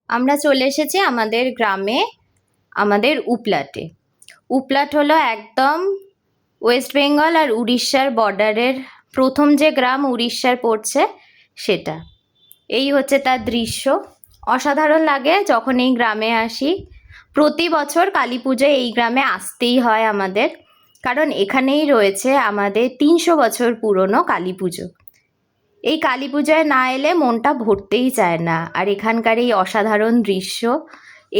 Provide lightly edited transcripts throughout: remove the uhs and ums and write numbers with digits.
আমরা চলে এসেছি আমাদের গ্রামে, আমাদের উপলাটে। উপলাট হলো একদম ওয়েস্ট বেঙ্গল আর উড়িষ্যার বর্ডারের প্রথম যে গ্রাম উড়িষ্যার পড়ছে সেটা। এই হচ্ছে তার দৃশ্য। অসাধারণ লাগে যখন এই গ্রামে আসি। প্রতি বছর কালী পুজোয় এই গ্রামে আসতেই হয় আমাদের, কারণ এখানেই রয়েছে আমাদের 300 বছর পুরনো কালী পুজো। এই কালী পূজায় না এলে মনটা ভরতেই চায় না। আর এখানকার এই অসাধারণ দৃশ্য,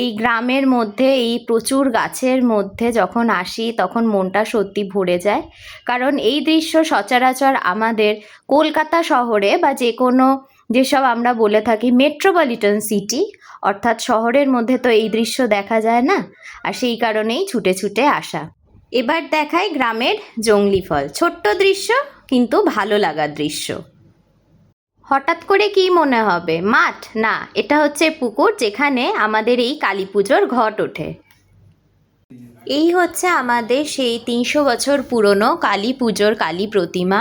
এই গ্রামের মধ্যে এই প্রচুর গাছের মধ্যে যখন আসি তখন মনটা সত্যি ভরে যায়। কারণ এই দৃশ্য সচরাচর আমাদের কলকাতা শহরে বা যে কোনো, যেসব আমরা বলে থাকি মেট্রোপলিটন সিটি অর্থাৎ শহরের মধ্যে তো এই দৃশ্য দেখা যায় না। আর সেই কারণেই ছুটে ছুটে আসা। এবার দেখায় গ্রামের জংলি ফল। ছোট্ট দৃশ্য কিন্তু ভালো লাগার দৃশ্য। হঠাৎ করে কি মনে হবে মাঠ? না, এটা হচ্ছে পুকুর যেখানে আমাদের এই কালী পুজোর ঘট ওঠে। এই হচ্ছে আমাদের সেই 300 বছর পুরনো কালী পুজোর কালী প্রতিমা,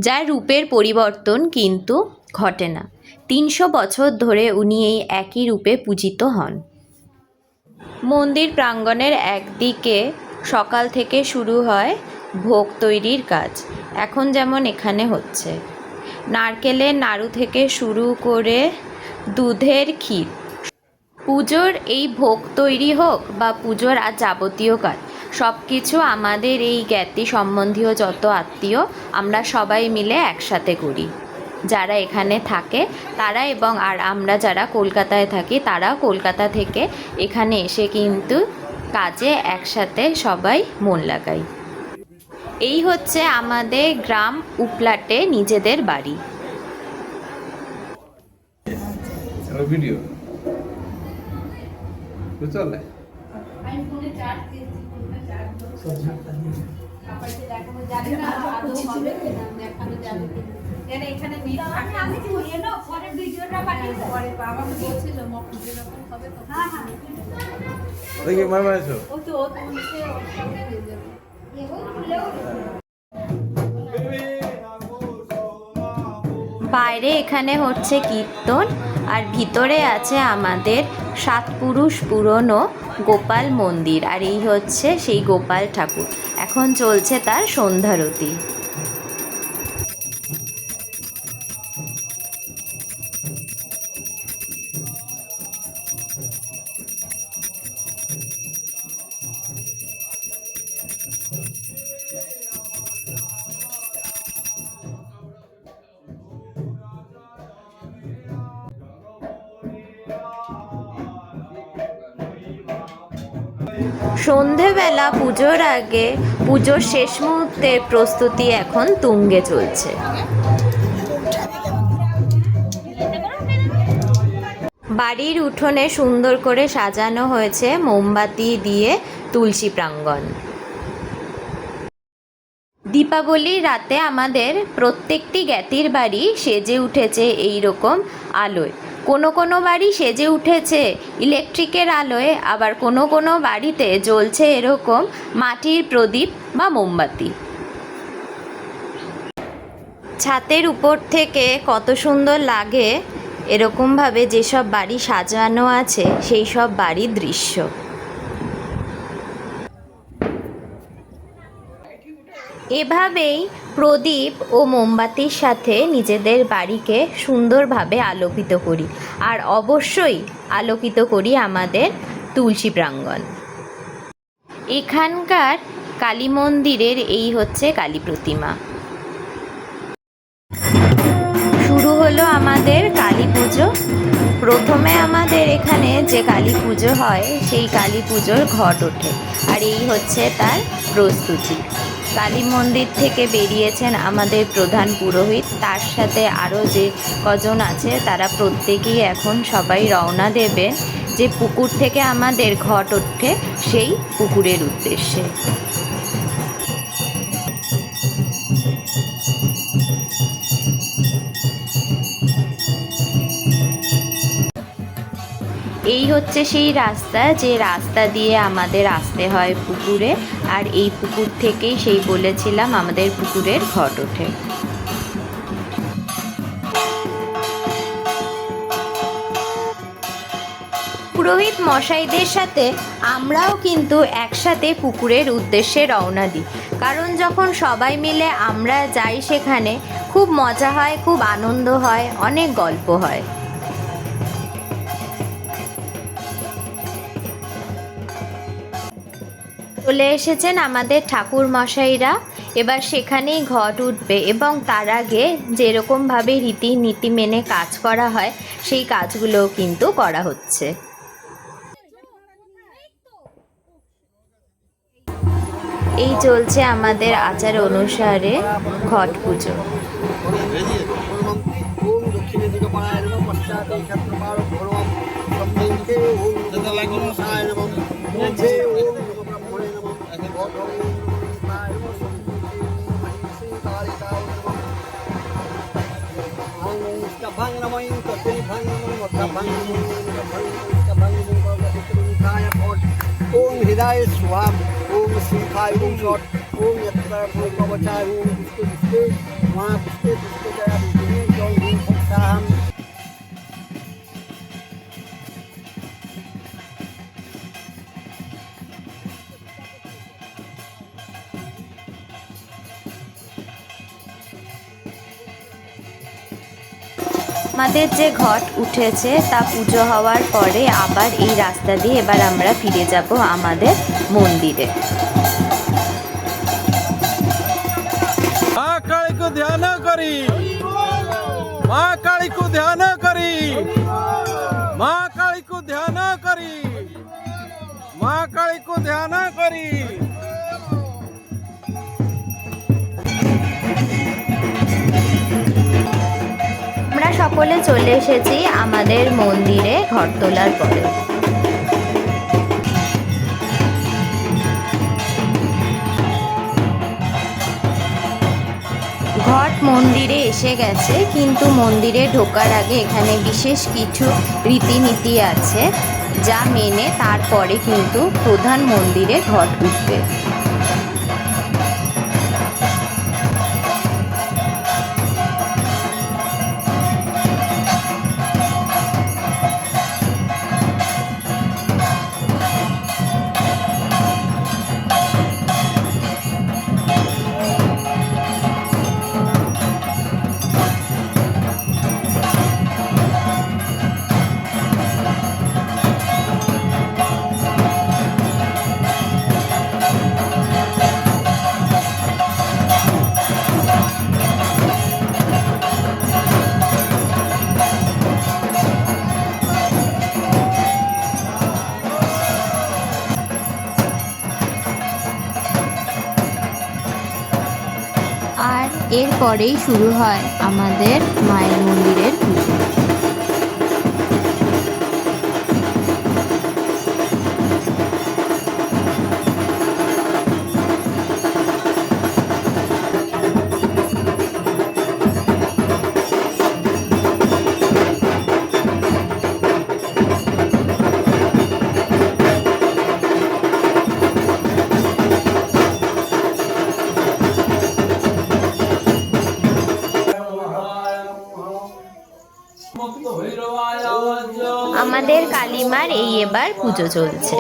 যার রূপের পরিবর্তন কিন্তু ঘটে না। 300 বছর ধরে উনি এই একই রূপে পূজিত হন। মন্দির প্রাঙ্গণের একদিকে সকাল থেকে শুরু হয় ভোগ তৈরির কাজ, এখন যেমন এখানে হচ্ছে। নারকেলের নাড়ু থেকে শুরু করে দুধের ক্ষীর, পুজোর এই ভোগ তৈরি হোক বা পুজোর আর যাবতীয় কাজ, সব কিছু আমাদের এই জ্ঞাতি সম্বন্ধীয় যত আত্মীয় আমরা সবাই মিলে একসাথে করি। যারা এখানে থাকে তারা এবং আর আমরা যারা কলকাতায় থাকি তারা কলকাতা থেকে এখানে এসে কিন্তু কাজে একসাথে সবাই মন লাগাই। এই হচ্ছে আমাদের গ্রাম উপলাটে নিজেদের বাড়ি। ভিডিও চলে বাইরে এখানে হচ্ছে কীর্তন, আর ভিতরে আছে আমাদের 7 পুরুষ পুরনো গোপাল মন্দির। আর এই হচ্ছে সেই গোপাল ঠাকুর, এখন চলছে তার সন্ধ্যারতি। সন্ধেবেলা পুজোর আগে পুজোর শেষ মুহূর্তের প্রস্তুতি এখন তুঙ্গে চলছে। বাড়ির উঠোনে সুন্দর করে সাজানো হয়েছে মোমবাতি দিয়ে তুলসী প্রাঙ্গণ। দীপাবলির রাতে আমাদের প্রত্যেকটি জ্ঞাতির বাড়ি সেজে উঠেছে এই রকম আলোয়। কোনো কোনো বাড়ি সেজে উঠেছে ইলেকট্রিকের আলোয়, আবার কোনো কোনো বাড়িতে জ্বলছে এরকম মাটির প্রদীপ বা মোমবাতি। ছাদের উপর থেকে কত সুন্দর লাগে এরকমভাবে যেসব বাড়ি সাজানো আছে সেই সব বাড়ির দৃশ্য। এভাবেই প্রদীপ ও মোমবাতির সাথে নিজেদের বাড়িকে সুন্দরভাবে আলোকিত করি, আর অবশ্যই আলোকিত করি আমাদের তুলসী প্রাঙ্গণ। এখানকার কালী মন্দিরের এই হচ্ছে কালী প্রতিমা। শুরু হলো আমাদের কালী পুজো। প্রথমে আমাদের এখানে যে কালী পুজো হয় সেই কালী পুজোর ঘট ওঠে, আর এই হচ্ছে তার প্রস্তুতি। কালী মন্দির থেকে বেরিয়েছেন আমাদের প্রধান পুরোহিত, তার সাথে আরও যে কজন আছে তারা প্রত্যেকেই এখন সবাই রওনা দেবেন যে পুকুর থেকে আমাদের ঘট ওঠে সেই পুকুরের উদ্দেশ্যে। এই হচ্ছে সেই রাস্তা যে রাস্তা দিয়ে আমাদের আসতে হয় পুকুরে, আর এই পুকুর থেকেই সেই বলেছিলাম আমাদের পুকুরের ঘট ওঠে। পুরোহিত মশাইদের সাথে আমরাও কিন্তু একসাথে পুকুরের উদ্দেশ্যে রওনা দিই, কারণ যখন সবাই মিলে আমরা যাই সেখানে খুব মজা হয়, খুব আনন্দ হয়, অনেক গল্প হয়। চলে এসেছেন আমাদের ঠাকুর মশাইরা, এবার সেখানেই ঘট উঠবে এবং তার আগে যেরকমভাবে রীতিনীতি মেনে কাজ করা হয় সেই কাজগুলোও কিন্তু করা হচ্ছে। এই চলছে আমাদের আচার অনুসারে ঘট পুজো। ओम हृदय स्वाम ओम श्रीखाय ओम शॉट ओम यत्र भूपवचाय ओम पुष्टे पुष्टे वहाँ पुष्टे पुष्टे जया विष्णु जौ भूम भक्ताहम। আমাদের যে ঘট উঠেছে তা পুজো হওয়ার পরে আবার এই রাস্তা দিয়ে এবার আমরা ফিরে যাব আমাদের মন্দিরে। মা কালীকে ধ্যান করি, মা কালীকে ধ্যান করি, মা কালীকে ধ্যান করি, মা কালীকে ধ্যান করি। আমরা সকলে চলে এসেছি আমাদের মন্দিরে ঘট তোলার পরে। ঘট মন্দিরে এসে গেছে, কিন্তু মন্দিরে ঢোকার আগে এখানে বিশেষ কিছু রীতিনীতি আছে যা মেনে তারপরে কিন্তু প্রধান মন্দিরে ঘট উঠবে। আর এরপরেই শুরু হয় আমাদের মায়ের মন্দিরের পুজো। আমাদের কালীমার এই এবার পুজো চলছে।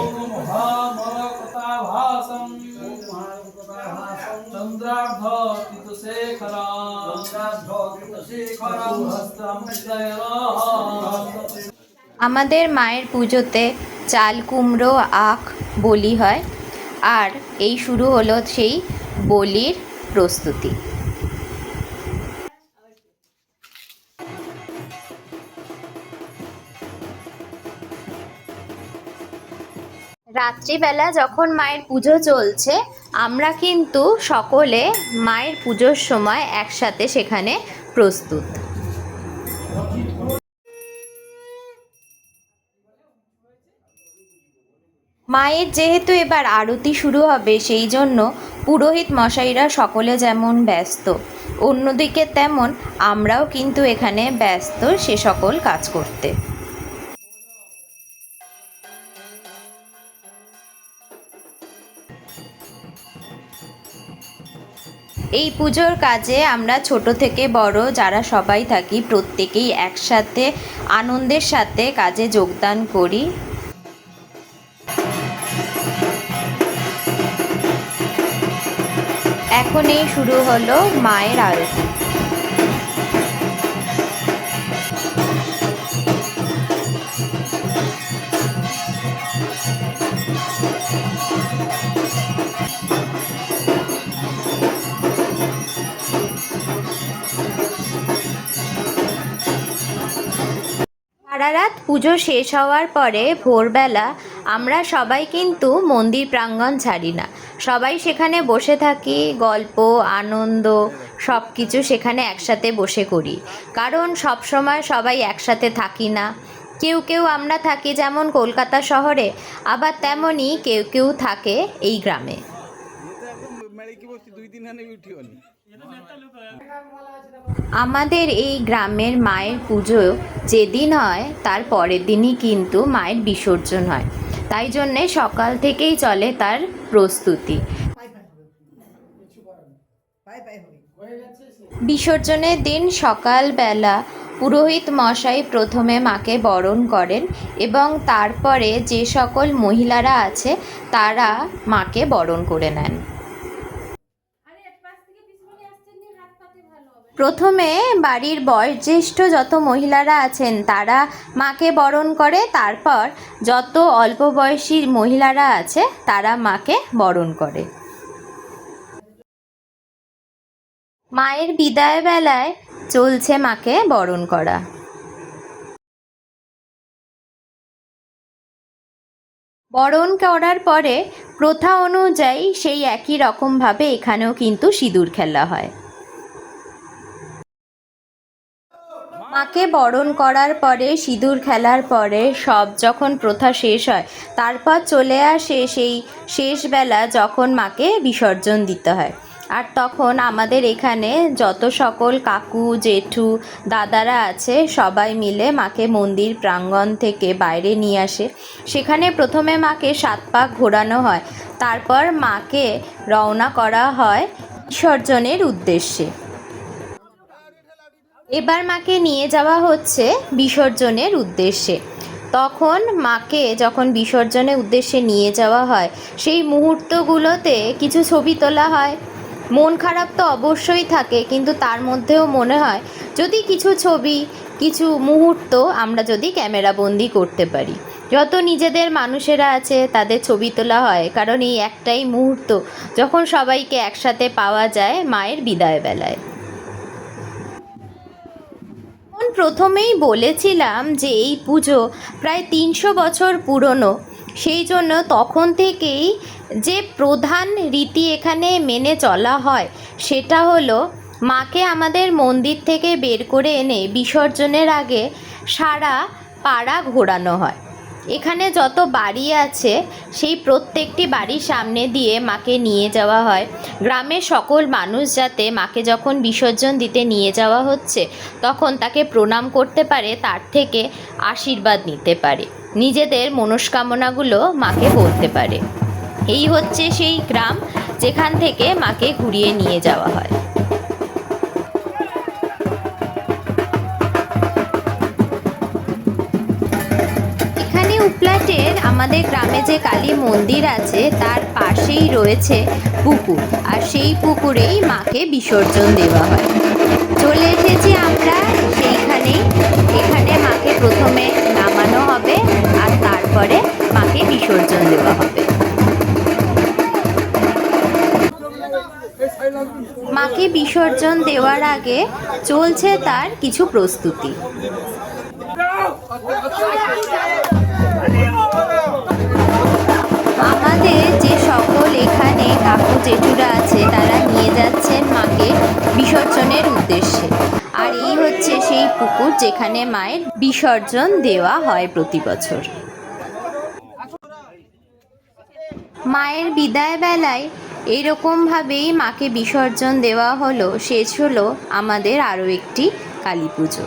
আমাদের মায়ের পুজোতে চাল কুমড়ো আখ বলি হয়, আর এই শুরু হলো সেই বলির প্রস্তুতি। রাত্রিবেলা যখন মায়ের পুজো চলছে আমরা কিন্তু সকলে মায়ের পুজোর সময় একসাথে সেখানে প্রস্তুত। মায়ের যেহেতু এবার আরতি শুরু হবে সেই জন্য পুরোহিত মশাইরা সকলে যেমন ব্যস্ত, অন্যদিকে তেমন আমরাও কিন্তু এখানে ব্যস্ত সে সকল কাজ করতে। এই পুজোর কাজে আমরা ছোট থেকে বড় যারা সবাই থাকি প্রত্যেকেই একসাথে আনন্দের সাথে কাজে যোগদান করি। এখনই শুরু হলো মায়ের আরতি। সারা রাত পুজো শেষ হওয়ার পরে ভোরবেলা আমরা সবাই কিন্তু মন্দির প্রাঙ্গণ ছাড়ি না, সবাই সেখানে বসে থাকি, গল্প আনন্দ সব কিছু সেখানে একসাথে বসে করি। কারণ সব সময় সবাই একসাথে থাকি না, কেউ কেউ আমরা থাকি যেমন কলকাতা শহরে, আবার তেমনই কেউ কেউ থাকে এই গ্রামে। আমাদের এই গ্রামের মায়ের পুজো যেদিন হয় তার পরের দিনই কিন্তু মায়ের বিসর্জন হয়, তাই জন্যে সকাল থেকেই চলে তার প্রস্তুতি। বিসর্জনের দিন সকালবেলা পুরোহিত মশাই প্রথমে মাকে বরণ করেন এবং তারপরে যে সকল মহিলারা আছে তারা মাকে বরণ করে নেন। প্রথমে বাড়ির বয়োজ্যেষ্ঠ যত মহিলারা আছেন তারা মাকে বরণ করে, তারপর যত অল্প বয়সী মহিলারা আছে তারা মাকে বরণ করে। মায়ের বিদায় বেলায় চলছে মাকে বরণ করা। বরণ করার পরে প্রথা অনুযায়ী সেই একই রকমভাবে এখানেও কিন্তু সিঁদুর খেলা হয়। মাকে বরণ করার পরে সিঁদুর খেলার পরে সব যখন প্রথা শেষ হয় তারপর চলে আসে সেই শেষবেলা যখন মাকে বিসর্জন দিতে হয়। আর তখন আমাদের এখানে যত সকল কাকু জেঠু দাদারা আছে সবাই মিলে মাকে মন্দির প্রাঙ্গণ থেকে বাইরে নিয়ে আসে। সেখানে প্রথমে মাকে 7 পাক ঘোরানো হয়, তারপর মাকে রওনা করা হয় বিসর্জনের উদ্দেশ্যে। এবার মাকে নিয়ে যাওয়া হচ্ছে বিসর্জনের উদ্দেশ্যে। তখন মাকে যখন বিসর্জনের উদ্দেশ্যে নিয়ে যাওয়া হয় সেই মুহূর্তগুলোতে কিছু ছবি তোলা হয়। মন খারাপ তো অবশ্যই থাকে, কিন্তু তার মধ্যেও মনে হয় যদি কিছু ছবি কিছু মুহূর্ত আমরা যদি ক্যামেরাবন্দি করতে পারি। যত নিজেদের মানুষেরা আছে তাদের ছবি তোলা হয়, কারণ এই একটাই মুহূর্ত যখন সবাইকে একসাথে পাওয়া যায় মায়ের বিদায় বেলায়। প্রথমেই বলেছিলাম যে এই পুজো প্রায় 300 বছর পুরনো, সেই জন্য তখন থেকেই যে প্রধান রীতি এখানে মেনে চলা হয় সেটা হলো মাকে আমাদের মন্দির থেকে বের করে এনে বিসর্জনের আগে সারা পাড়া ঘোরানো হয়। এখানে যত বাড়ি আছে সেই প্রত্যেকটি বাড়ির সামনে দিয়ে মাকে নিয়ে যাওয়া হয়। গ্রামের সকল মানুষ যাতে মাকে যখন বিসর্জন দিতে নিয়ে যাওয়া হচ্ছে তখন তাকে প্রণাম করতে পারে, তার থেকে আশীর্বাদ নিতে পারে, নিজেদের মনস্কামনাগুলো মাকে বলতে পারে। এই হচ্ছে সেই গ্রাম যেখান থেকে মাকে ঘুরিয়ে নিয়ে যাওয়া হয়। উপলাটের আমাদের গ্রামে যে কালী মন্দির আছে তার পাশেই রয়েছে পুকুর, আর সেই পুকুরেই মাকে বিসর্জন দেওয়া হয়। চলে এসেছি আমরা সেইখানেই। এখানে মাকে প্রথমে নামানো হবে আর তারপরে মাকে বিসর্জন দেওয়া হবে। মাকে বিসর্জন দেওয়ার আগে চলছে তার কিছু প্রস্তুতি। আমাদের যে সকল এখানে কাকু জেঠুরা আছে তারা নিয়ে যাচ্ছেন মাকে বিসর্জনের উদ্দেশ্যে। আর এই হচ্ছে সেই পুকুর যেখানে মায়ের বিসর্জন দেওয়া হয় প্রতি বছর। মায়ের বিদায় বেলায় এরকমভাবেই মাকে বিসর্জন দেওয়া হলো। শেষ হলো আমাদের আরও একটি কালী পুজো।